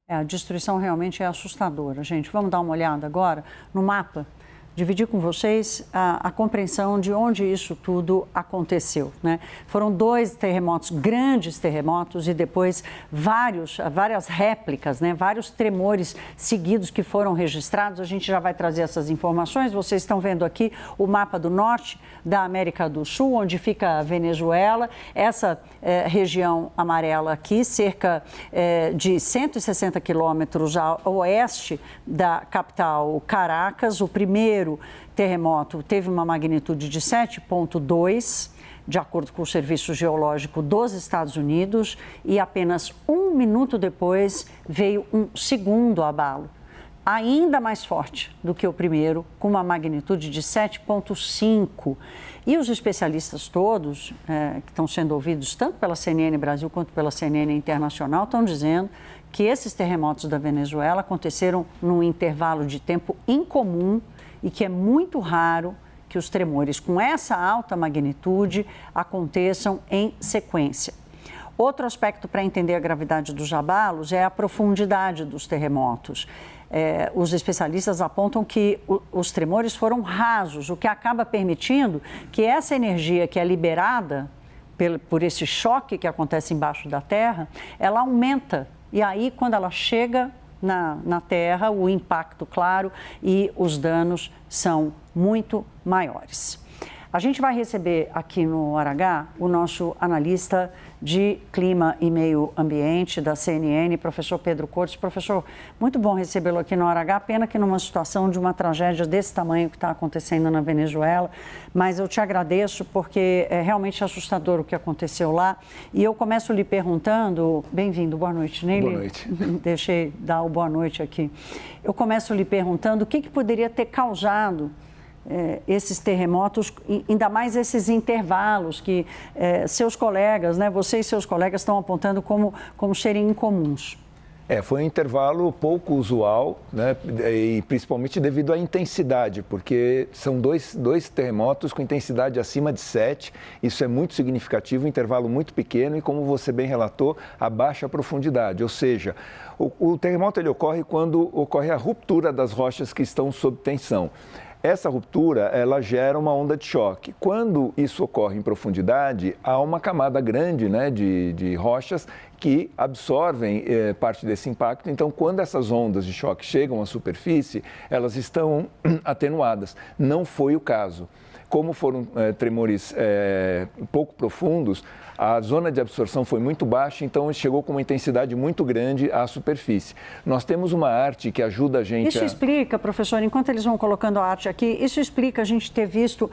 A destruição realmente é assustadora, gente. Vamos dar uma olhada agora no mapa, dividir com vocês a compreensão de onde isso tudo aconteceu, né? Foram 2 terremotos, grandes terremotos, e depois várias réplicas, né? Vários tremores seguidos que foram registrados. A gente já vai trazer essas informações. Vocês estão vendo aqui o mapa do norte da América do Sul, onde fica a Venezuela. Essa região amarela aqui, cerca de 160 quilômetros a oeste da capital Caracas. O primeiro terremoto teve uma magnitude de 7,2, de acordo com o Serviço Geológico dos Estados Unidos, e apenas 1 minuto depois veio um segundo abalo, ainda mais forte do que o primeiro, com uma magnitude de 7,5. E os especialistas todos, que estão sendo ouvidos tanto pela CNN Brasil quanto pela CNN Internacional, estão dizendo que esses terremotos da Venezuela aconteceram num intervalo de tempo incomum e que é muito raro que os tremores com essa alta magnitude aconteçam em sequência. Outro aspecto para entender a gravidade dos abalos é a profundidade dos terremotos. Os especialistas apontam que os tremores foram rasos, o que acaba permitindo que essa energia que é liberada por esse choque que acontece embaixo da Terra, ela aumenta. E aí, quando ela chega na Terra, o impacto, claro, e os danos são muito maiores. A gente vai receber aqui no Hora H o nosso analista de clima e meio ambiente da CNN, professor Pedro Cortes. Professor, muito bom recebê-lo aqui no Hora H, pena que numa situação de uma tragédia desse tamanho que está acontecendo na Venezuela, mas eu te agradeço porque é realmente assustador o que aconteceu lá. E eu começo lhe perguntando, bem-vindo, boa noite, Neil. Boa noite. Deixei dar o boa noite aqui. Eu começo lhe perguntando o que poderia ter causado esses terremotos, ainda mais esses intervalos que seus colegas, né, você e seus colegas estão apontando como serem incomuns. Foi um intervalo pouco usual, né, e principalmente devido à intensidade, porque são dois terremotos com intensidade acima de 7, isso é muito significativo, um intervalo muito pequeno e, como você bem relatou, a baixa profundidade, ou seja, o terremoto ele ocorre quando ocorre a ruptura das rochas que estão sob tensão. Essa ruptura, ela gera uma onda de choque. Quando isso ocorre em profundidade, há uma camada grande, né, de rochas que absorvem parte desse impacto. Então, quando essas ondas de choque chegam à superfície, elas estão atenuadas. Não foi o caso. Como foram tremores pouco profundos, a zona de absorção foi muito baixa, então chegou com uma intensidade muito grande à superfície. Nós temos uma arte que ajuda a gente Isso explica, professor, enquanto eles vão colocando a arte aqui, isso explica a gente ter visto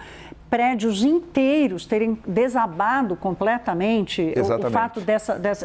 prédios inteiros terem desabado completamente. Exatamente. O fato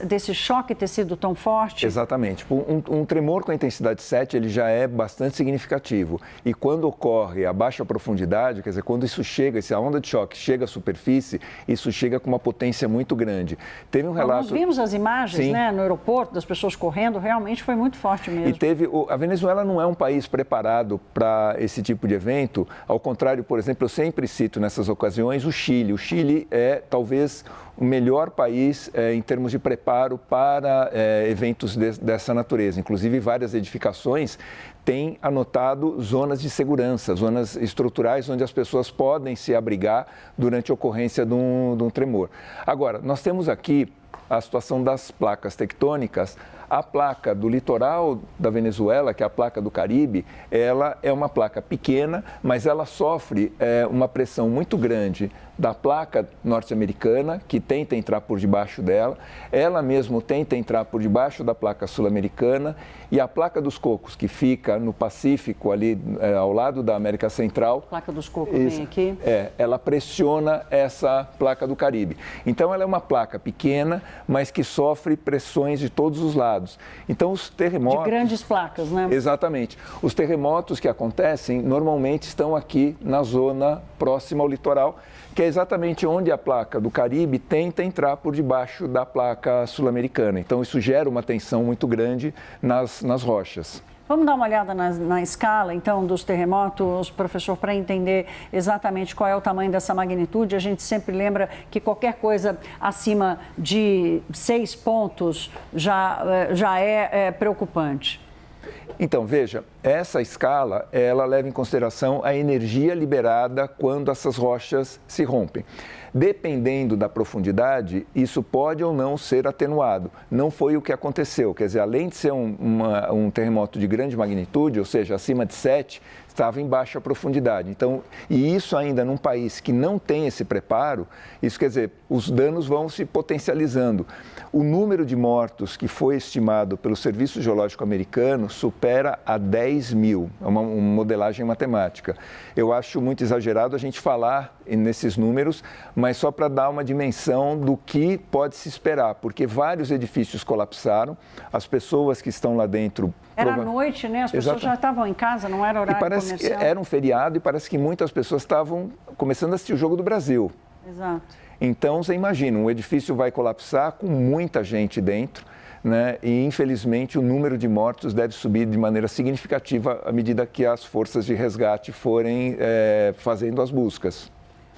desse choque ter sido tão forte? Exatamente. Um tremor com a intensidade 7, ele já é bastante significativo. E quando ocorre a baixa profundidade, quer dizer, quando isso chega, se a onda de choque chega à superfície, isso chega com uma potência muito grande. Teve um relato... Nós vimos as imagens, né, no aeroporto, das pessoas correndo, realmente foi muito forte mesmo. E a Venezuela não é um país preparado para esse tipo de evento, ao contrário, por exemplo, eu sempre cito nessas ocasiões o Chile. O Chile é talvez o melhor país em termos de preparo para eventos dessa natureza. Inclusive, várias edificações têm anotado zonas de segurança, zonas estruturais onde as pessoas podem se abrigar durante a ocorrência de um tremor. Agora, nós temos aqui a situação das placas tectônicas. A placa do litoral da Venezuela, que é a placa do Caribe, ela é uma placa pequena, mas ela sofre uma pressão muito grande da placa norte-americana, que tenta entrar por debaixo dela, ela mesmo tenta entrar por debaixo da placa sul-americana, e a placa dos Cocos, que fica no Pacífico, ali ao lado da América Central. A placa dos Cocos vem aqui. Ela pressiona essa placa do Caribe. Então, ela é uma placa pequena, mas que sofre pressões de todos os lados. Então, os terremotos... De grandes placas, né? Exatamente. Os terremotos que acontecem normalmente estão aqui na zona próxima ao litoral, que é exatamente onde a placa do Caribe tenta entrar por debaixo da placa sul-americana. Então, isso gera uma tensão muito grande nas rochas. Vamos dar uma olhada na escala, então, dos terremotos, professor, para entender exatamente qual é o tamanho dessa magnitude. A gente sempre lembra que qualquer coisa acima de 6 pontos já é preocupante. Então, veja, essa escala, ela leva em consideração a energia liberada quando essas rochas se rompem. Dependendo da profundidade, isso pode ou não ser atenuado. Não foi o que aconteceu. Quer dizer, além de ser um terremoto de grande magnitude, ou seja, acima de 7, estava em baixa profundidade. Então, e isso ainda num país que não tem esse preparo, isso quer dizer, os danos vão se potencializando. O número de mortos que foi estimado pelo Serviço Geológico Americano supera a 10 mil. É uma modelagem matemática. Eu acho muito exagerado a gente falar nesses números, mas só para dar uma dimensão do que pode se esperar, porque vários edifícios colapsaram, as pessoas que estão lá dentro... Era noite, né? As pessoas já estavam em casa, não era horário comercial. Era um feriado e parece que muitas pessoas estavam começando a assistir o Jogo do Brasil. Exato. Então, você imagina, um edifício vai colapsar com muita gente dentro, né? E, infelizmente, o número de mortos deve subir de maneira significativa à medida que as forças de resgate forem fazendo as buscas.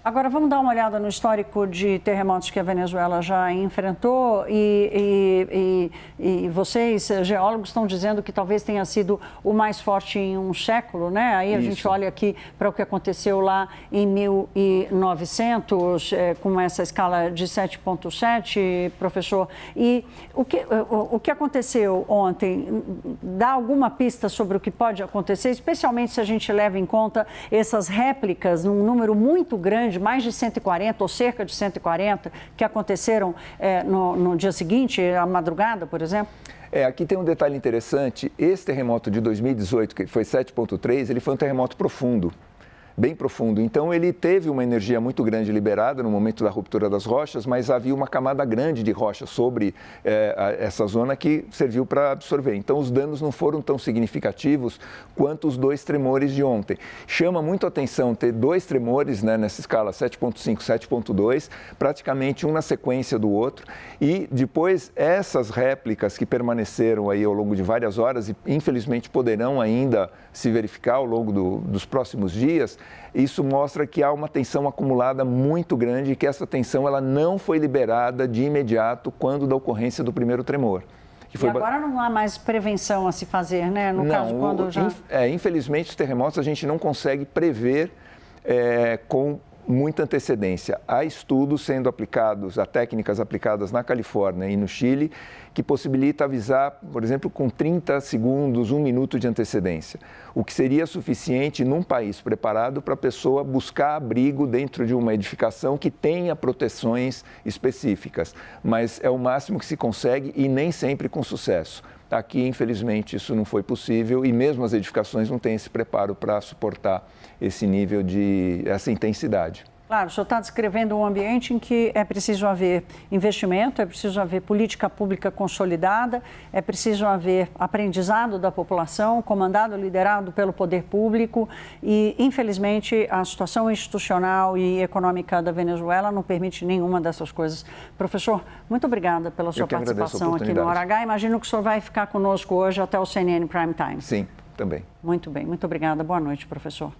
Agora, vamos dar uma olhada no histórico de terremotos que a Venezuela já enfrentou e vocês, geólogos, estão dizendo que talvez tenha sido o mais forte em um século, né? Aí a gente olha aqui para o que aconteceu lá em 1900, com essa escala de 7,7, professor. E o que aconteceu ontem dá alguma pista sobre o que pode acontecer, especialmente se a gente leva em conta essas réplicas num número muito grande, mais de 140 ou cerca de 140, que aconteceram no dia seguinte, à madrugada, por exemplo? Aqui tem um detalhe interessante. Esse terremoto de 2018, que foi 7,3, ele foi um terremoto profundo, bem profundo. Então, ele teve uma energia muito grande liberada no momento da ruptura das rochas, mas havia uma camada grande de rocha sobre essa zona que serviu para absorver. Então, os danos não foram tão significativos quanto os 2 tremores de ontem. Chama muito a atenção ter 2 tremores, né, nessa escala 7,5, 7,2, praticamente um na sequência do outro. E depois, essas réplicas que permaneceram aí ao longo de várias horas e, infelizmente, poderão ainda se verificar ao longo dos próximos dias, isso mostra que há uma tensão acumulada muito grande e que essa tensão ela não foi liberada de imediato quando da ocorrência do primeiro tremor. E agora não há mais prevenção a se fazer, né? No caso, quando já... Infelizmente, os terremotos a gente não consegue prever com muita antecedência. Há estudos sendo aplicados, há técnicas aplicadas na Califórnia e no Chile, que possibilita avisar, por exemplo, com 30 segundos, 1 minuto de antecedência, o que seria suficiente num país preparado para a pessoa buscar abrigo dentro de uma edificação que tenha proteções específicas, mas é o máximo que se consegue e nem sempre com sucesso. Aqui, infelizmente, isso não foi possível e mesmo as edificações não têm esse preparo para suportar esse nível essa intensidade. Claro, o senhor está descrevendo um ambiente em que é preciso haver investimento, é preciso haver política pública consolidada, é preciso haver aprendizado da população, comandado, liderado pelo poder público e, infelizmente, a situação institucional e econômica da Venezuela não permite nenhuma dessas coisas. Professor, muito obrigada pela sua participação aqui no Hora H. Imagino que o senhor vai ficar conosco hoje até o CNN Prime Time. Sim, também. Muito bem, muito obrigada. Boa noite, professor.